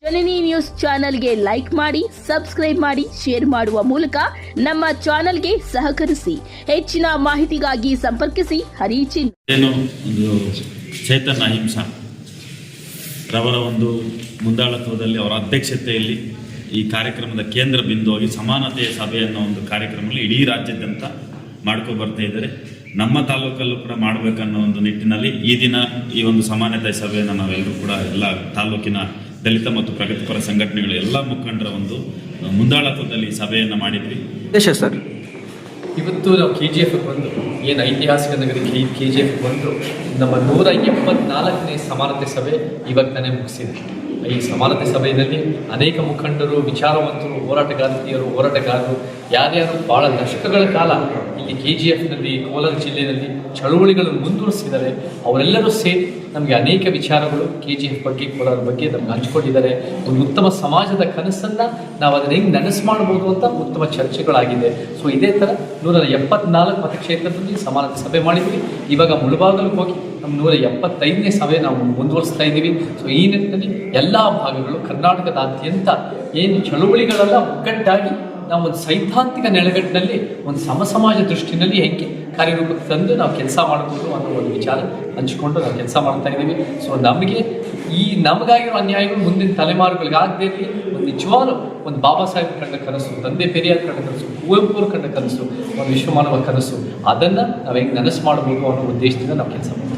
ಜನನಿ news ಚಾನೆಲ್ಗೆ like ಮಾಡಿ, subscribe ಮಾಡಿ, ಶೇರ್ ಮಾಡುವ ಮೂಲಕ ನಮ್ಮ ಚಾನೆಲ್ಗೆ ಸಹಕರಿಸಿ. ಹೆಚ್ಚಿನ ಮಾಹಿತಿಗಾಗಿ ಸಂಪರ್ಕಿಸಿ ಹರಿಚಿನ್. ಚೇತನ್ ಅಹಿಂಸಾ ರವರ ಒಂದು ಮುಂದಾಳತ್ವದಲ್ಲಿ ಅವರ ಅಧ್ಯಕ್ಷತೆಯಲ್ಲಿ ಈ ಕಾರ್ಯಕ್ರಮದ ಕೇಂದ್ರ ಬಿಂದುವಾಗಿ ಸಮಾನತೆಯ ಸಭೆಯನ್ನು ಒಂದು ಕಾರ್ಯಕ್ರಮದಲ್ಲಿ ಇಡೀ ರಾಜ್ಯಾದ್ಯಂತ ಮಾಡ್ಕೊಂಡು ಬರ್ತಾ ಇದ್ದಾರೆ. ನಮ್ಮ ತಾಲೂಕಲ್ಲೂ ಕೂಡ ಮಾಡಬೇಕನ್ನೋ ಒಂದು ನಿಟ್ಟಿನಲ್ಲಿ ಈ ದಿನ ಈ ಒಂದು ಸಮಾನತೆಯ ಸಭೆಯನ್ನು ನಾವೆಲ್ಲರೂ ಕೂಡ ಎಲ್ಲ ತಾಲೂಕಿನ ದಲಿತ ಮತ್ತು ಪ್ರಗತಿಪರ ಸಂಘಟನೆಗಳ ಎಲ್ಲ ಮುಖಂಡರ ಒಂದು ಮುಂದಾಳತ್ವದಲ್ಲಿ ಸಭೆಯನ್ನು ಮಾಡಿದ್ವಿ. ಸರ್, ಇವತ್ತು ನಾವು KGF ಬಂದು ಏನು ಐತಿಹಾಸಿಕ ನಗರ KGF ಬಂದು ನಮ್ಮ 174ನೇ ಸಮಾನತೆ ಸಭೆ ಇವಾಗ ತಾನೇ ಮುಗಿಸಿದೆ. ಈ ಸಮಾನತೆ ಸಭೆಯಲ್ಲಿ ಅನೇಕ ಮುಖಂಡರು, ವಿಚಾರವಂತರು, ಹೋರಾಟಗಾರರು ಯಾರ್ಯಾರು ಭಾಳ ದಶಕಗಳ ಕಾಲ ಇಲ್ಲಿ KGFನಲ್ಲಿ ಕೋಲಾರ ಜಿಲ್ಲೆಯಲ್ಲಿ ಚಳುವಳಿಗಳನ್ನು ಮುಂದುವರಿಸಿದ್ದಾರೆ. ಅವರೆಲ್ಲರೂ ಸೇರಿ ನಮಗೆ ಅನೇಕ ವಿಚಾರಗಳು KGF ಬಗ್ಗೆ, ಕೋಲಾರ ಬಗ್ಗೆ ನಮ್ಗೆ ಹಂಚ್ಕೊಂಡಿದ್ದಾರೆ. ಒಂದು ಉತ್ತಮ ಸಮಾಜದ ಕನಸನ್ನು ನಾವು ಅದನ್ನು ಹೆಂಗೆ ನನಸು ಮಾಡ್ಬೋದು ಅಂತ ಉತ್ತಮ ಚರ್ಚೆಗಳಾಗಿದೆ. ಸೊ ಇದೇ ಥರ 174 ಮತಕ್ಷೇತ್ರದಲ್ಲಿ ಸಮಾನತೆ ಸಭೆ ಮಾಡಿದ್ವಿ. ಇವಾಗ ಮುಳುಬಾಗಲಿಗೆ ಹೋಗಿ ನಮ್ಮ 175ನೇ ಸಭೆ ನಾವು ಮುಂದುವರಿಸ್ತಾ ಇದ್ದೀವಿ. ಸೊ ಈ ನಿಟ್ಟಿನಲ್ಲಿ ಎಲ್ಲ ಭಾಗಗಳು ಕರ್ನಾಟಕದಾದ್ಯಂತ ಏನು ಚಳುವಳಿಗಳೆಲ್ಲ ಒಗ್ಗಟ್ಟಾಗಿ ನಾವು ಒಂದು ಸೈದ್ಧಾಂತಿಕ ನೆಲೆಗಟ್ಟಿನಲ್ಲಿ ಒಂದು ಸಮಾಜ ದೃಷ್ಟಿನಲ್ಲಿ ಹೆಂಗೆ ಕಾರ್ಯರೂಪಕ್ಕೆ ತಂದು ನಾವು ಕೆಲಸ ಮಾಡ್ಬೋದು ಅನ್ನೋ ಒಂದು ವಿಚಾರ ಹಂಚಿಕೊಂಡು ನಾವು ಕೆಲಸ ಮಾಡ್ತಾ ಇದ್ದೀವಿ. ಸೊ ನಮಗಾಗಿರೋ ಅನ್ಯಾಯಗಳು ಮುಂದಿನ ತಲೆಮಾರುಗಳಿಗಾಗದೇ ಇರಲಿ, ಒಂದು ನಿಜವಾದ ಒಂದು ಬಾಬಾ ಸಾಹೇಬ್ ಕಂಡ ಕನಸು, ತಂದೆ ಪೆರಿಯಾರ್ ಕಂಡ ಕನಸು, ಕುವೆಂಪು ಕಂಡ ಕನಸು, ಒಂದು ವಿಶ್ವಮಾನವ ಕನಸು, ಅದನ್ನು ನಾವು ಹೆಂಗೆ ನನಸು ಮಾಡ್ಬೋದು ಅನ್ನೋ ಉದ್ದೇಶದಿಂದ ನಾವು ಕೆಲಸ ಮಾಡ್ತೀವಿ.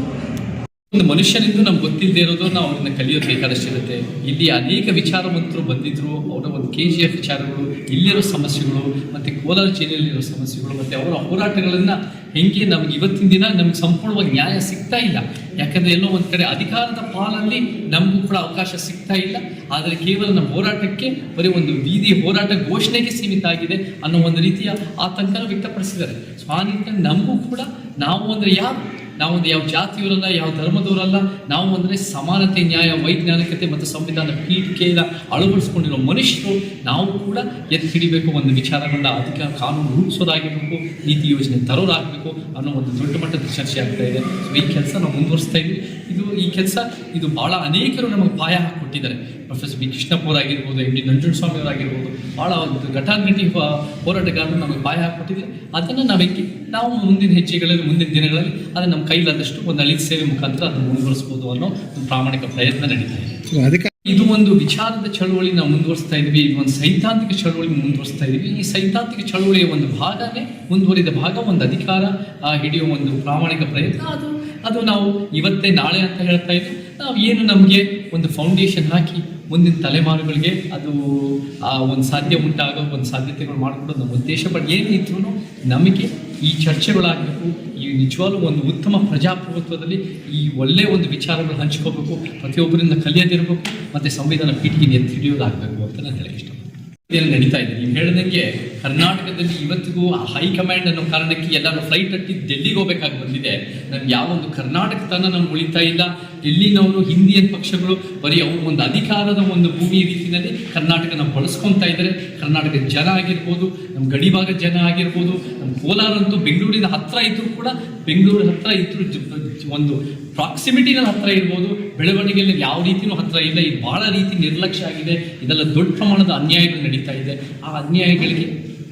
ಒಂದು ಮನುಷ್ಯನಿಂದ ನಮ್ಗೆ ಗೊತ್ತಿಲ್ಲದೆ ಇರೋದು ನಾವು ಅವ್ರನ್ನ ಕಲಿಯೋದು ಬೇಕಾದಷ್ಟಿರುತ್ತೆ. ಇಲ್ಲಿ ಅನೇಕ ವಿಚಾರವಂತರು ಬಂದಿದ್ದರು. ಅವರ ಒಂದು KGF ವಿಚಾರಗಳು, ಇಲ್ಲಿರೋ ಸಮಸ್ಯೆಗಳು, ಮತ್ತು ಕೋಲಾರ ಜಿಲ್ಲೆಯಲ್ಲಿರೋ ಸಮಸ್ಯೆಗಳು, ಮತ್ತು ಅವರ ಹೋರಾಟಗಳನ್ನು ಹೆಂಗೆ ನಮ್ಗೆ ಇವತ್ತಿನ ದಿನ ನಮ್ಗೆ ಸಂಪೂರ್ಣವಾಗಿ ನ್ಯಾಯ ಸಿಗ್ತಾ ಇಲ್ಲ. ಯಾಕಂದರೆ ಎಲ್ಲೋ ಒಂದು ಕಡೆ ಅಧಿಕಾರದ ಪಾಲಲ್ಲಿ ನಮಗೂ ಕೂಡ ಅವಕಾಶ ಸಿಗ್ತಾ ಇಲ್ಲ. ಆದರೆ ಕೇವಲ ನಮ್ಮ ಹೋರಾಟಕ್ಕೆ ಬರೀ ಒಂದು ಬೀದಿ ಹೋರಾಟ ಘೋಷಣೆಗೆ ಸೀಮಿತ ಆಗಿದೆ ಅನ್ನೋ ಒಂದು ರೀತಿಯ ಆತಂಕನ ವ್ಯಕ್ತಪಡಿಸಿದ್ದಾರೆ. ಸೊ ಆ ನಿಟ್ಟಿನಲ್ಲಿ ನಮಗೂ ಕೂಡ ನಾವು ಅಂದರೆ ನಾವೊಂದು ಯಾವ ಜಾತಿಯವರಲ್ಲ, ಯಾವ ಧರ್ಮದವರಲ್ಲ, ನಾವು ಅಂದರೆ ಸಮಾನತೆ, ನ್ಯಾಯ, ವೈಜ್ಞಾನಿಕತೆ ಮತ್ತು ಸಂವಿಧಾನ ಪೀಠಿಕೆಯನ್ನು ಅಳವಡಿಸ್ಕೊಂಡಿರೋ ಮನುಷ್ಯರು. ನಾವು ಕೂಡ ಎತ್ತಿ ಹಿಡಿಬೇಕು ಒಂದು ವಿಚಾರಗಳನ್ನ, ಅಧಿಕಾರ ಕಾನೂನು ರೂಪಿಸೋದಾಗಿರಬೇಕು, ನೀತಿ ಯೋಜನೆ ತರೋದಾಗಬೇಕು ಅನ್ನೋ ಒಂದು ದೊಡ್ಡ ಮಟ್ಟದ ಚರ್ಚೆ ಆಗ್ತಾ ಇದೆ. ಸೊ ಈ ಕೆಲಸ ನಾವು ಮುಂದುವರಿಸ್ತಾ ಇದ್ವಿ. ಈ ಕೆಲಸ ಭಾಳ ಅನೇಕರು ನಮಗೆ ಪಾಯ ಹಾಕಿಕೊಟ್ಟಿದ್ದಾರೆ. Professor B. ಕೃಷ್ಣಪ್ಪ ಅವರಾಗಿರ್ಬೋದು, MD ನಂಜುಂಡಸ್ವಾಮಿ ಅವರಾಗಿರ್ಬೋದು, ಭಾಳ ಒಂದು ಘಟಾನುಘಟಿ ಹೋರಾಟಗಾರರು ನಮಗೆ ಪಾಯ ಹಾಕಿಕೊಟ್ಟಿದ್ದಾರೆ. ಅದನ್ನು ನಾವು ಮುಂದಿನ ಹೆಜ್ಜೆಗಳಲ್ಲಿ, ಮುಂದಿನ ದಿನಗಳಲ್ಲಿ ಅದನ್ನು ನಮ್ಮ ಕೈಲಾದಷ್ಟು ಒಂದು ಅಳಿತ ಸೇವೆ ಮುಖಾಂತರ ಅದನ್ನು ಮುಂದುವರಿಸ್ಬೋದು ಅನ್ನೋ ಒಂದು ಪ್ರಾಮಾಣಿಕ ಪ್ರಯತ್ನ ನಡೀತಾ ಇದೆ. ಇದು ಒಂದು ವಿಚಾರದ ಚಳುವಳಿ ನಾವು ಮುಂದುವರಿಸ್ತಾ ಇದ್ವಿ. ಒಂದು ಸೈದ್ಧಾಂತಿಕ ಚಳುವಳಿ ಮುಂದುವರಿಸ್ತಾ ಇದ್ವಿ. ಈ ಸೈದ್ಧಾಂತಿಕ ಚಳುವಳಿಯ ಒಂದು ಭಾಗನೇ, ಮುಂದುವರಿದ ಭಾಗ, ಒಂದು ಅಧಿಕಾರ ಹಿಡಿಯುವ ಒಂದು ಪ್ರಾಮಾಣಿಕ ಪ್ರಯತ್ನ. ಅದು ನಾವು ಇವತ್ತೇ ನಾಳೆ ಅಂತ ಹೇಳ್ತಾ ಇದ್ವಿ. ನಾವು ಏನು ನಮಗೆ ಒಂದು ಫೌಂಡೇಶನ್ ಹಾಕಿ ಮುಂದಿನ ತಲೆಮಾರುಗಳಿಗೆ ಅದು ಒಂದು ಸಾಧ್ಯ ಉಂಟಾಗೋ ಒಂದು ಸಾಧ್ಯತೆಗಳು ಮಾಡಿಕೊಡೋದು ನಮ್ಮ ಉದ್ದೇಶ. ಬಟ್ ಏನಿದ್ರು ನಮಗೆ ಈ ಚರ್ಚೆಗಳಾಗಬೇಕು, ಈ ನಿಜವಾಗ್ಲೂ ಒಂದು ಉತ್ತಮ ಪ್ರಜಾಪ್ರಭುತ್ವದಲ್ಲಿ ಈ ಒಳ್ಳೆಯ ಒಂದು ವಿಚಾರಗಳು ಹಂಚ್ಕೋಬೇಕು, ಪ್ರತಿಯೊಬ್ಬರಿಂದ ಕಲಿಯೋದಿರಬೇಕು, ಮತ್ತು ಸಂವಿಧಾನ ಪೀಠಿಗೆ ಎತ್ತಿ ಹಿಡಿಯೋದಾಗಬೇಕು ಅಂತ ನಾನು ಹೇಳಕ್ಕೆ ಇಷ್ಟಪಡ್ತೀನಿ. ನಡೀತಾ ಇದೆ. ನೀವು ಹೇಳಿದಂಗೆ ಕರ್ನಾಟಕದಲ್ಲಿ ಇವತ್ತಿಗೂ ಹೈಕಮಾಂಡ್ ಅನ್ನೋ ಕಾರಣಕ್ಕೆ ಎಲ್ಲರೂ ಫ್ಲೈಟ್ ಹತ್ತಿ ಡೆಲ್ಲಿಗೆ ಹೋಗ್ಬೇಕಾಗಿ ಬಂದಿದೆ. ನಮ್ಗೆ ಯಾವೊಂದು ಕರ್ನಾಟಕತನ ನಮ್ಗೆ ಉಳಿತಾ ಇಲ್ಲ. ಡೆಲ್ಲಿನವರು, ಹಿಂದಿಯನ್ ಪಕ್ಷಗಳು ಬರೀ ಅವರು ಒಂದು ಅಧಿಕಾರದ ಒಂದು ಭೂಮಿ ರೀತಿಯಲ್ಲಿ ಕರ್ನಾಟಕನ ಬಳಸ್ಕೊತಾ ಇದ್ದಾರೆ. ಕರ್ನಾಟಕದ ಜನ ಆಗಿರ್ಬೋದು, ನಮ್ಮ ಗಡಿಭಾಗದ ಜನ ಆಗಿರ್ಬೋದು, ನಮ್ಮ ಕೋಲಾರ ಅಂತೂ ಬೆಂಗಳೂರಿನ ಹತ್ತಿರ ಇದ್ದರೂ ಕೂಡ, ಬೆಂಗಳೂರು ಹತ್ತಿರ ಇದ್ದರೂ ಒಂದು ಪ್ರಾಕ್ಸಿಮಿಟಿನಲ್ಲಿ ಹತ್ತಿರ ಇರ್ಬೋದು, ಬೆಳವಣಿಗೆಯಲ್ಲಿ ಯಾವ ರೀತಿಯೂ ಹತ್ತಿರ ಇಲ್ಲ. ಈ ಭಾಳ ರೀತಿ ನಿರ್ಲಕ್ಷ್ಯ ಆಗಿದೆ. ಇದೆಲ್ಲ ದೊಡ್ಡ ಪ್ರಮಾಣದ ಅನ್ಯಾಯಗಳು ನಡೀತಾ ಇದೆ. ಆ ಅನ್ಯಾಯಗಳಿಗೆ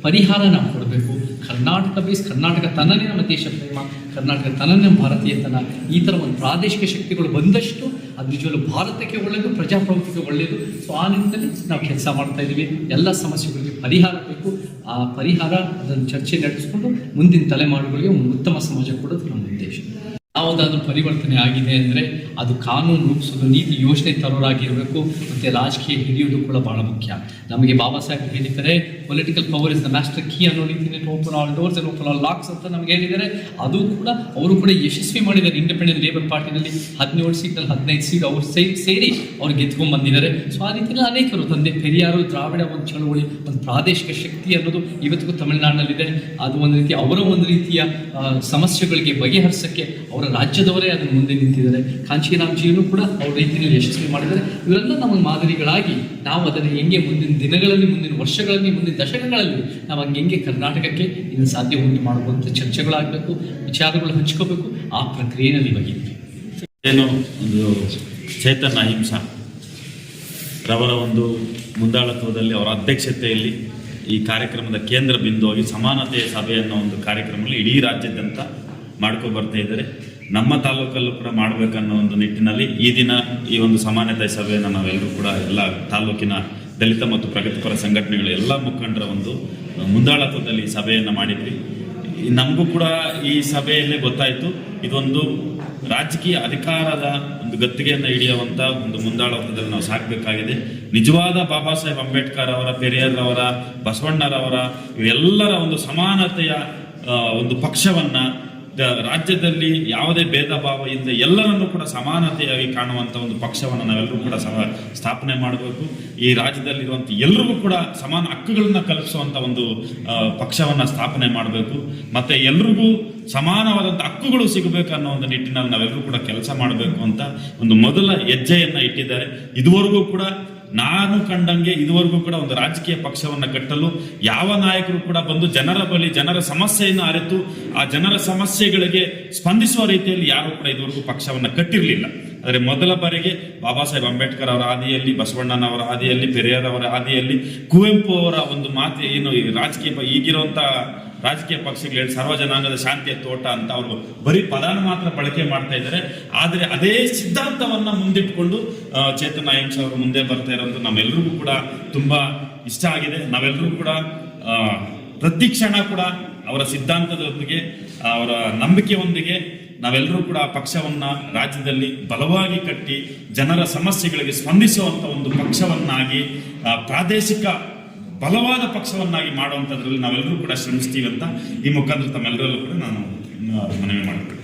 ಪರಿಹಾರ ನಾವು ಕೊಡಬೇಕು. ಕರ್ನಾಟಕ ತನನೇ ನಮ್ಮ ದೇಶ ಪ್ರೇಮ, ಕರ್ನಾಟಕ ತನನೇ ನಮ್ಮ ಭಾರತೀಯತನ. ಈ ಥರ ಒಂದು ಪ್ರಾದೇಶಿಕ ಶಕ್ತಿಗಳು ಬಂದಷ್ಟು ಅದು ನಿಜವಲ್ಲೂ ಭಾರತಕ್ಕೆ ಒಳ್ಳೆಯದು, ಪ್ರಜಾಪ್ರಭುತ್ವಕ್ಕೆ ಒಳ್ಳೆಯದು. ಸೊ ಆ ನಿಟ್ಟಿನಲ್ಲಿ ನಾವು ಕೆಲಸ ಮಾಡ್ತಾ ಇದ್ದೀವಿ. ಎಲ್ಲ ಸಮಸ್ಯೆಗಳಿಗೆ ಪರಿಹಾರ ಬೇಕು. ಆ ಪರಿಹಾರ ಅದನ್ನು ಚರ್ಚೆ ನಡೆಸಿಕೊಂಡು ಮುಂದಿನ ತಲೆಮಾರುಗಳಿಗೆ ಒಂದು ಉತ್ತಮ ಸಮಾಜ ಕೊಡೋದು ನಮ್ಮ ಉದ್ದೇಶ. ಯಾವುದಾದ್ರೂ ಪರಿವರ್ತನೆ ಆಗಿದೆ ಅಂದರೆ ಅದು ಕಾನೂನು ರೂಪಿಸೋದು, ನೀತಿ ಯೋಜನೆ ತರೋರಾಗಿರಬೇಕು, ಮತ್ತು ರಾಜಕೀಯ ಹಿಡಿಯೋದು ಕೂಡ ಭಾಳ ಮುಖ್ಯ. ನಮಗೆ ಬಾಬಾ ಸಾಹೇಬ್ ಹೇಳಿದ್ದಾರೆ, political power is the master key ಅನ್ನೋ ರೀತಿಯಲ್ಲಿ open all doors and open all locks ಅಂತ ನಮಗೆ ಹೇಳಿದ್ದಾರೆ. ಅದು ಕೂಡ ಅವರು ಕೂಡ ಯಶಸ್ವಿ ಮಾಡಿದ್ದಾರೆ. ಇಂಡಿಪೆಂಡೆಂಟ್ ಲೇಬರ್ ಪಾರ್ಟಿನಲ್ಲಿ 17 ಸೀಟ್ನಲ್ಲಿ 15 ಸೀಟ್ ಅವರು ಸೇರಿ ಅವ್ರು ಗೆದ್ಕೊಂಡು ಬಂದಿದ್ದಾರೆ. ಸೊ ಆ ರೀತಿಯಲ್ಲಿ ಅನೇಕರು, ತಂದೆ ಪೆರಿಯಾರು, ದ್ರಾವಿಡ ಒಂದು ಚಳುವಳಿ, ಒಂದು ಪ್ರಾದೇಶಿಕ ಶಕ್ತಿ ಅನ್ನೋದು ಇವತ್ತಿಗೂ ತಮಿಳುನಾಡಿನಲ್ಲಿದೆ. ಅದು ಒಂದು ರೀತಿ ಅವರ ಒಂದು ರೀತಿಯ ಸಮಸ್ಯೆಗಳಿಗೆ ಬಗೆಹರಿಸೋಕ್ಕೆ ಅವರ ರಾಜ್ಯದವರೇ ಅದನ್ನು ಮುಂದೆ ನಿಂತಿದ್ದಾರೆ. ಕಾಂಚೀರಾಮ್ಜಿಯನ್ನು ಕೂಡ ಅವ್ರ ರೀತಿಯಲ್ಲಿ ಯಶಸ್ವಿ ಮಾಡಿದ್ದಾರೆ. ಇವರೆಲ್ಲ ನಮಗೆ ಮಾದರಿಗಳಾಗಿ ನಾವು ಅದನ್ನು ಹೆಂಗೆ ಮುಂದಿನ ದಿನಗಳಲ್ಲಿ, ಮುಂದಿನ ವರ್ಷಗಳಲ್ಲಿ, ಮುಂದಿನ ದಶಕಗಳಲ್ಲಿ ನಾವು ಹೆಂಗೆ ಕರ್ನಾಟಕಕ್ಕೆ ಇದನ್ನು ಸಾಧ್ಯ ಉಂಟು ಮಾಡುವಂಥ ಚರ್ಚೆಗಳಾಗಬೇಕು, ವಿಚಾರಗಳು ಹಂಚ್ಕೋಬೇಕು. ಆ ಪ್ರಕ್ರಿಯೆಯಲ್ಲಿ ಬಗೆಯಿದೆ. ಏನು ಒಂದು ಚೇತನ್ ಅಹಿಂಸಾ ರವರ ಒಂದು ಮುಂದಾಳತ್ವದಲ್ಲಿ ಅವರ ಅಧ್ಯಕ್ಷತೆಯಲ್ಲಿ ಈ ಕಾರ್ಯಕ್ರಮದ ಕೇಂದ್ರ ಬಿಂದುವಾಗಿ ಸಮಾನತೆಯ ಸಭೆ ಅನ್ನೋ ಒಂದು ಕಾರ್ಯಕ್ರಮದಲ್ಲಿ ಇಡೀ ರಾಜ್ಯಾದ್ಯಂತ ಮಾಡ್ಕೊ ಬರ್ತಾ ಇದ್ದಾರೆ. ನಮ್ಮ ತಾಲೂಕಲ್ಲೂ ಕೂಡ ಮಾಡಬೇಕನ್ನೋ ಒಂದು ನಿಟ್ಟಿನಲ್ಲಿ ಈ ದಿನ ಈ ಒಂದು ಸಮಾನತೆಯ ಸಭೆಯನ್ನು ನಾವೆಲ್ಲರೂ ಕೂಡ ಎಲ್ಲ ತಾಲೂಕಿನ ದಲಿತ ಮತ್ತು ಪ್ರಗತಿಪರ ಸಂಘಟನೆಗಳ ಎಲ್ಲ ಮುಖಂಡರ ಒಂದು ಮುಂದಾಳತ್ವದಲ್ಲಿ ಈ ಸಭೆಯನ್ನು ಮಾಡಿದ್ವಿ. ನಮಗೂ ಕೂಡ ಈ ಸಭೆಯಲ್ಲೇ ಗೊತ್ತಾಯಿತು, ಇದೊಂದು ರಾಜಕೀಯ ಅಧಿಕಾರದ ಒಂದು ಗತ್ತಿಗೆಯನ್ನು ಹಿಡಿಯುವಂಥ ಒಂದು ಮುಂದಾಳತ್ವದಲ್ಲಿ ನಾವು ಸಾಕಬೇಕಾಗಿದೆ. ನಿಜವಾದ ಬಾಬಾ ಸಾಹೇಬ್ ಅಂಬೇಡ್ಕರ್ ಅವರ, ಪೆರಿಯಾರ್ ಅವರ, ಬಸವಣ್ಣರವರ ಇವೆಲ್ಲರ ಒಂದು ಸಮಾನತೆಯ ಒಂದು ಪಕ್ಷವನ್ನು ರಾಜ್ಯದಲ್ಲಿ ಯಾವುದೇ ಭೇದ ಭಾವ ಇಲ್ಲದೆ ಎಲ್ಲರನ್ನೂ ಕೂಡ ಸಮಾನತೆಯಾಗಿ ಕಾಣುವಂಥ ಒಂದು ಪಕ್ಷವನ್ನು ನಾವೆಲ್ಲರೂ ಕೂಡ ಸ್ಥಾಪನೆ ಮಾಡಬೇಕು. ಈ ರಾಜ್ಯದಲ್ಲಿರುವಂಥ ಎಲ್ರಿಗೂ ಕೂಡ ಸಮಾನ ಹಕ್ಕುಗಳನ್ನ ಕಲ್ಪಿಸುವಂಥ ಒಂದು ಪಕ್ಷವನ್ನು ಸ್ಥಾಪನೆ ಮಾಡಬೇಕು. ಮತ್ತು ಎಲ್ರಿಗೂ ಸಮಾನವಾದಂಥ ಹಕ್ಕುಗಳು ಸಿಗಬೇಕು ಅನ್ನೋ ಒಂದು ನಿಟ್ಟಿನಲ್ಲಿ ನಾವೆಲ್ಲರೂ ಕೂಡ ಕೆಲಸ ಮಾಡಬೇಕು ಅಂತ ಒಂದು ಮೊದಲ ಹೆಜ್ಜೆಯನ್ನು ಇಟ್ಟಿದ್ದಾರೆ. ಇದುವರೆಗೂ ಕೂಡ ನಾನು ಕಂಡಂಗೆ ಇದುವರೆಗೂ ಕೂಡ ಒಂದು ರಾಜಕೀಯ ಪಕ್ಷವನ್ನು ಕಟ್ಟಲು ಯಾವ ನಾಯಕರು ಕೂಡ ಬಂದು ಜನರ ಬಳಿ ಜನರ ಸಮಸ್ಯೆಯನ್ನು ಅರಿತು ಆ ಜನರ ಸಮಸ್ಯೆಗಳಿಗೆ ಸ್ಪಂದಿಸುವ ರೀತಿಯಲ್ಲಿ ಯಾರು ಕೂಡ ಇದುವರೆಗೂ ಪಕ್ಷವನ್ನು ಕಟ್ಟಿರಲಿಲ್ಲ. ಆದರೆ ಮೊದಲ ಬಾರಿಗೆ ಬಾಬಾ ಸಾಹೇಬ್ ಅಂಬೇಡ್ಕರ್ ಅವರ ಹಾದಿಯಲ್ಲಿ, ಬಸವಣ್ಣನವರ ಹಾದಿಯಲ್ಲಿ, ಪೆರಿಯಾರ್ ಅವರ ಹಾದಿಯಲ್ಲಿ, ಕುವೆಂಪು ಅವರ ಒಂದು ಮಾತು ಏನು ರಾಜಕೀಯ ಈಗಿರುವಂಥ ರಾಜಕೀಯ ಪಕ್ಷಗಳು ಸರ್ವ ಜನಾಂಗದ ಶಾಂತಿಯ ತೋಟ ಅಂತ ಅವರು ಬರೀ ಪದಾನ ಮಾತ್ರ ಬಳಕೆ ಮಾಡ್ತಾ ಇದ್ದಾರೆ. ಆದರೆ ಅದೇ ಸಿದ್ಧಾಂತವನ್ನು ಮುಂದಿಟ್ಕೊಂಡು ಚೇತನ್ ಅಹಿಂಸೆ ಅವರು ಮುಂದೆ ಬರ್ತಾ ಇರೋದು ನಮ್ಮೆಲ್ಲರಿಗೂ ಕೂಡ ತುಂಬಾ ಇಷ್ಟ ಆಗಿದೆ. ನಾವೆಲ್ಲರೂ ಕೂಡ ಪ್ರತಿ ಕ್ಷಣ ಕೂಡ ಅವರ ಸಿದ್ಧಾಂತದೊಂದಿಗೆ, ಅವರ ನಂಬಿಕೆಯೊಂದಿಗೆ ನಾವೆಲ್ಲರೂ ಕೂಡ ಪಕ್ಷವನ್ನ ರಾಜ್ಯದಲ್ಲಿ ಬಲವಾಗಿ ಕಟ್ಟಿ ಜನರ ಸಮಸ್ಯೆಗಳಿಗೆ ಸ್ಪಂದಿಸುವಂತ ಒಂದು ಪಕ್ಷವನ್ನಾಗಿ, ಪ್ರಾದೇಶಿಕ ಬಲವಾದ ಪಕ್ಷವನ್ನಾಗಿ ಮಾಡುವಂಥದ್ರಲ್ಲಿ ನಾವೆಲ್ಲರೂ ಕೂಡ ಶ್ರಮಿಸ್ತೀವಿ ಅಂತ ಈ ಮುಖಾಂತರ ತಮ್ಮೆಲ್ಲರಲ್ಲೂ ಕೂಡ ನಾನು ಮನವಿ ಮಾಡ್ತೀನಿ.